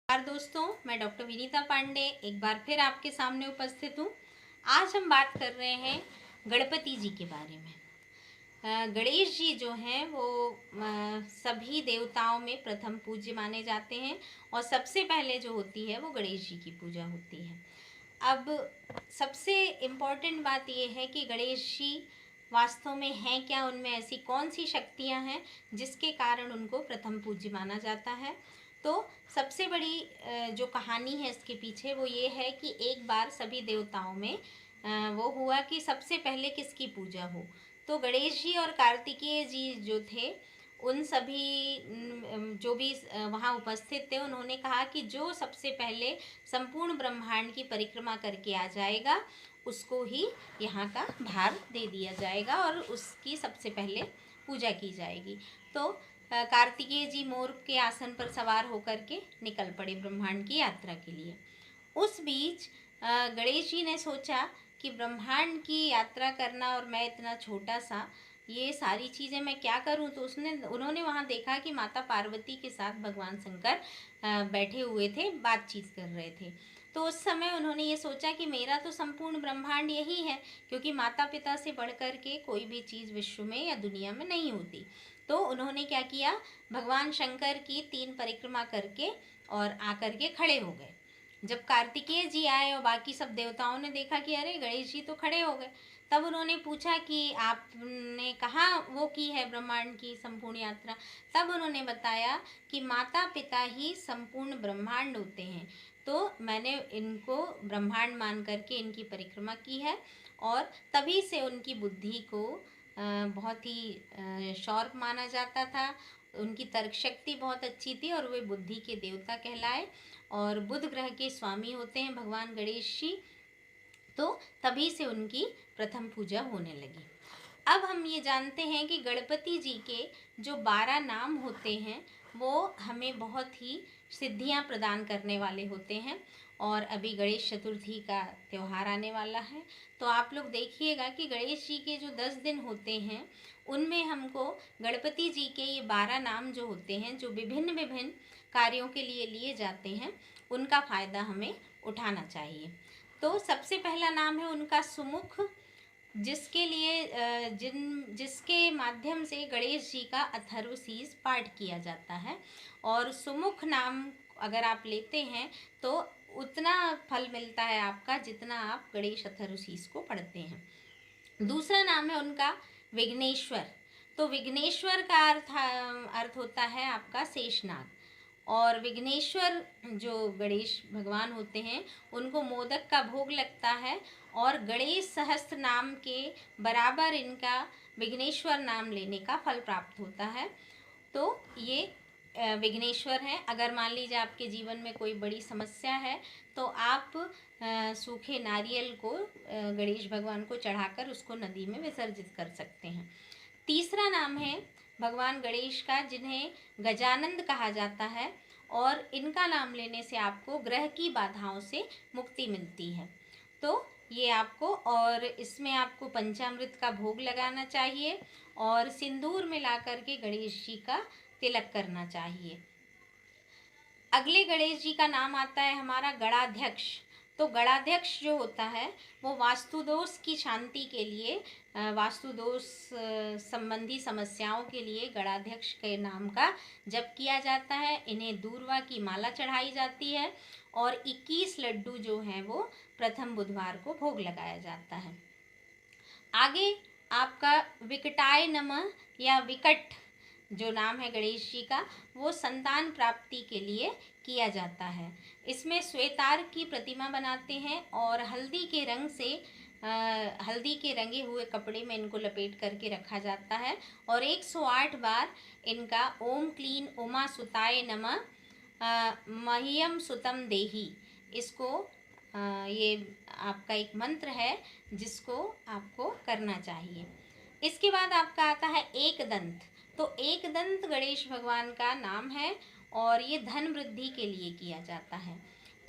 नमस्कार दोस्तों, मैं डॉक्टर विनीता पांडे एक बार फिर आपके सामने उपस्थित हूँ। आज हम बात कर रहे हैं गणपति जी के बारे में। गणेश जी जो हैं वो सभी देवताओं में प्रथम पूज्य माने जाते हैं और सबसे पहले जो होती है वो गणेश जी की पूजा होती है। अब सबसे इम्पॉर्टेंट बात ये है कि गणेश जी वास्तव में हैं क्या, उनमें ऐसी कौन सी शक्तियाँ हैं जिसके कारण उनको प्रथम पूज्य माना जाता है। तो सबसे बड़ी जो कहानी है इसके पीछे वो ये है कि एक बार सभी देवताओं में वो हुआ कि सबसे पहले किसकी पूजा हो। तो गणेश जी और कार्तिकेय जी जो थे उन सभी जो भी वहाँ उपस्थित थे उन्होंने कहा कि जो सबसे पहले संपूर्ण ब्रह्मांड की परिक्रमा करके आ जाएगा उसको ही यहाँ का भार दे दिया जाएगा और उसकी सबसे पहले पूजा की जाएगी। तो कार्तिकेय जी मोर के आसन पर सवार होकर के निकल पड़े ब्रह्मांड की यात्रा के लिए। उस बीच गणेश जी ने सोचा कि ब्रह्मांड की यात्रा करना और मैं इतना छोटा सा, ये सारी चीज़ें मैं क्या करूं। तो उन्होंने वहाँ देखा कि माता पार्वती के साथ भगवान शंकर बैठे हुए थे, बातचीत कर रहे थे। तो उस समय उन्होंने ये सोचा कि मेरा तो संपूर्ण ब्रह्मांड यही है, क्योंकि माता पिता से बढ़कर के कोई भी चीज़ विश्व में या दुनिया में नहीं होती। तो उन्होंने क्या किया, भगवान शंकर की 3 परिक्रमा करके और आकर के खड़े हो गए। जब कार्तिकेय जी आए और बाकी सब देवताओं ने देखा कि अरे गणेश जी तो खड़े हो गए, तब उन्होंने पूछा कि आपने कहाँ वो की है ब्रह्मांड की संपूर्ण यात्रा। तब उन्होंने बताया कि माता पिता ही संपूर्ण ब्रह्मांड होते हैं, तो मैंने इनको ब्रह्मांड मान करके इनकी परिक्रमा की है। और तभी से उनकी बुद्धि को बहुत ही शार्प माना जाता था। उनकी तर्क शक्ति बहुत अच्छी थी और वे बुद्धि के देवता कहलाए और बुध ग्रह के स्वामी होते हैं भगवान गणेश जी। तो तभी से उनकी प्रथम पूजा होने लगी। अब हम ये जानते हैं कि गणपति जी के जो 12 नाम होते हैं वो हमें बहुत ही सिद्धियां प्रदान करने वाले होते हैं। और अभी गणेश चतुर्थी का त्यौहार आने वाला है, तो आप लोग देखिएगा कि गणेश जी के जो 10 दिन होते हैं उनमें हमको गणपति जी के ये 12 नाम जो होते हैं, जो विभिन्न विभिन्न कार्यों के लिए लिए जाते हैं, उनका फ़ायदा हमें उठाना चाहिए। तो सबसे पहला नाम है उनका सुमुख, जिसके लिए जिसके माध्यम से गणेश जी का अथर्वशीष पाठ किया जाता है। और सुमुख नाम अगर आप लेते हैं तो उतना फल मिलता है आपका जितना आप गणेश अथर्वशीष को पढ़ते हैं। दूसरा नाम है उनका विघ्नेश्वर। तो विघ्नेश्वर का अर्थ होता है आपका शेषनाग। और विघ्नेश्वर जो गणेश भगवान होते हैं उनको मोदक का भोग लगता है और गणेश सहस्त्र नाम के बराबर इनका विघ्नेश्वर नाम लेने का फल प्राप्त होता है। तो ये विघ्नेश्वर हैं। अगर मान लीजिए आपके जीवन में कोई बड़ी समस्या है तो आप सूखे नारियल को गणेश भगवान को चढ़ाकर उसको नदी में विसर्जित कर सकते हैं। तीसरा नाम है भगवान गणेश का, जिन्हें गजानंद कहा जाता है और इनका नाम लेने से आपको ग्रह की बाधाओं से मुक्ति मिलती है। तो ये आपको, और इसमें आपको पंचामृत का भोग लगाना चाहिए और सिंदूर में ला करके गणेश जी का तिलक करना चाहिए। अगले गणेश जी का नाम आता है हमारा गणाध्यक्ष। तो गणाध्यक्ष जो होता है वो वास्तुदोष की शांति के लिए, वास्तुदोष संबंधी समस्याओं के लिए गणाध्यक्ष के नाम का जप किया जाता है। इन्हें दूर्वा की माला चढ़ाई जाती है और 21 लड्डू जो हैं वो प्रथम बुधवार को भोग लगाया जाता है। आगे आपका विकटाय नमः या विकट जो नाम है गणेश जी का, वो संतान प्राप्ति के लिए किया जाता है। इसमें श्वेतार की प्रतिमा बनाते हैं और हल्दी के रंग से हल्दी के रंगे हुए कपड़े में इनको लपेट करके रखा जाता है और 108 बार इनका ओम क्लीन उमा सुताय नमः मह्यम सुतम देही, इसको ये आपका एक मंत्र है जिसको आपको करना चाहिए। इसके बाद आपका आता है एक दंत। तो एक दंत गणेश भगवान का नाम है और ये धन वृद्धि के लिए किया जाता है।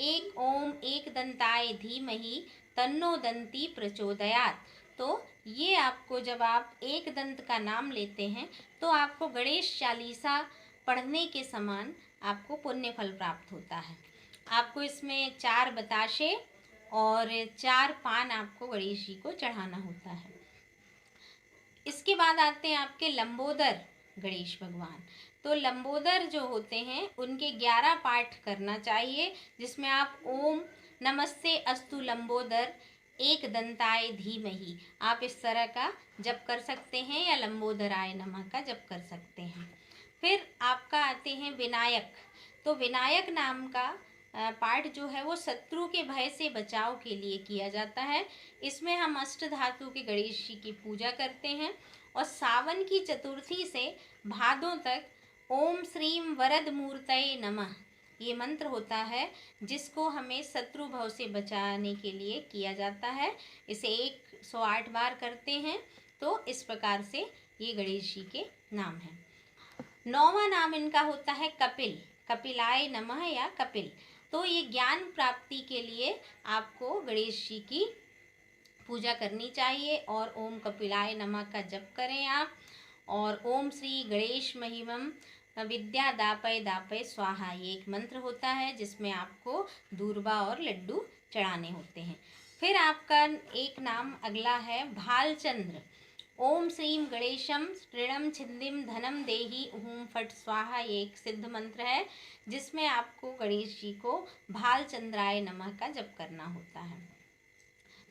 एक ओम एक दंताय धीमहि तन्नो दंती प्रचोदयात। तो ये आपको, जब आप एक दंत का नाम लेते हैं तो आपको गणेश चालीसा पढ़ने के समान आपको पुण्य फल प्राप्त होता है। आपको इसमें 4 बताशे और 4 पान आपको गणेश जी को चढ़ाना होता है। इसके बाद आते हैं आपके लंबोदर गणेश भगवान। तो लंबोदर जो होते हैं उनके 11 पाठ करना चाहिए, जिसमें आप ओम नमस्ते अस्तु लंबोदर एक दंताय धीमहि, आप इस तरह का जप कर सकते हैं या लंबोदराय नमः का जप कर सकते हैं। फिर आपका आते हैं विनायक। तो विनायक नाम का पाठ जो है वो शत्रु के भय से बचाव के लिए किया जाता है। इसमें हम अष्ट धातु के गणेश जी की पूजा करते हैं और सावन की चतुर्थी से भादों तक ओम श्रीम वरद मूर्तये नमः ये मंत्र होता है, जिसको हमें शत्रु भव से बचाने के लिए किया जाता है। इसे 108 बार करते हैं। तो इस प्रकार से ये गणेश जी के नाम हैं। 9वां नाम इनका होता है कपिल, कपिलाय नमः या कपिल। तो ये ज्ञान प्राप्ति के लिए आपको गणेश जी की पूजा करनी चाहिए और ओम कपिलाय नमः का जप करें आप। और ओम श्री गणेश महिमम विद्या दापय दापय स्वाहा ये एक मंत्र होता है, जिसमें आपको दूर्वा और लड्डू चढ़ाने होते हैं। फिर आपका एक नाम अगला है भालचंद्र। ओम श्रीम गणेशम ऋणम छिंदिम धनम देही हूम फट स्वाहा ये एक सिद्ध मंत्र है, जिसमें आपको गणेश जी को भालचंद्राय नमः का जप करना होता है।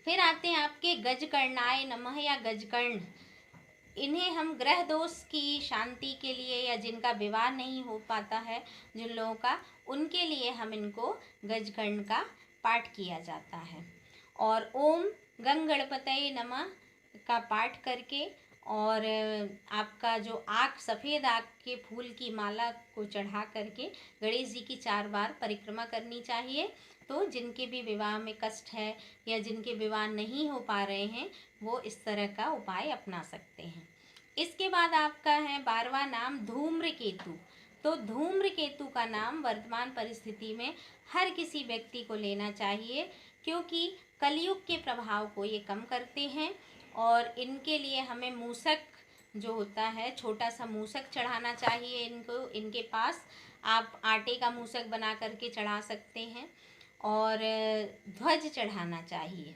फिर आते हैं आपके गजकर्णाय नमः या गजकर्ण। इन्हें हम ग्रह दोष की शांति के लिए या जिनका विवाह नहीं हो पाता है जिन लोगों का, उनके लिए हम इनको गजकर्ण का पाठ किया जाता है। और ओम गंगणपतये नमः का पाठ करके और आपका जो आँख सफ़ेद आँख के फूल की माला को चढ़ा करके गणेश जी की 4 बार परिक्रमा करनी चाहिए। तो जिनके भी विवाह में कष्ट है या जिनके विवाह नहीं हो पा रहे हैं वो इस तरह का उपाय अपना सकते हैं। इसके बाद आपका है 12वां नाम धूम्रकेतु। तो धूम्रकेतु का नाम वर्तमान परिस्थिति में हर किसी व्यक्ति को लेना चाहिए, क्योंकि कलयुग के प्रभाव को ये कम करते हैं। और इनके लिए हमें मूसक जो होता है, छोटा सा मूसक चढ़ाना चाहिए इनको। इनके पास आप आटे का मूसक बना करके चढ़ा सकते हैं और ध्वज चढ़ाना चाहिए।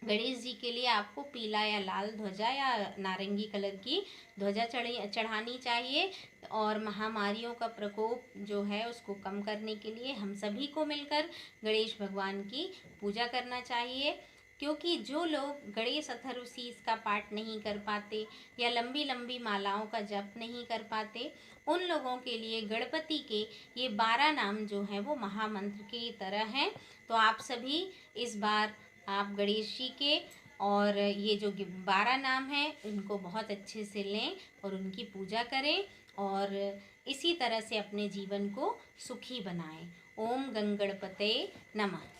गणेश जी के लिए आपको पीला या लाल ध्वजा या नारंगी कलर की ध्वजा चढ़ानी चाहिए। और महामारियों का प्रकोप जो है उसको कम करने के लिए हम सभी को मिलकर गणेश भगवान की पूजा करना चाहिए। क्योंकि जो लोग गणेश अथर्वशीष का पाठ नहीं कर पाते या लंबी लंबी मालाओं का जप नहीं कर पाते, उन लोगों के लिए गणपति के ये 12 नाम जो हैं वो महामंत्र की तरह हैं। तो आप सभी इस बार आप गणेश जी के और ये जो 12 नाम हैं इनको बहुत अच्छे से लें और उनकी पूजा करें और इसी तरह से अपने जीवन को सुखी बनाएं। ओम गंगणपतये नमः।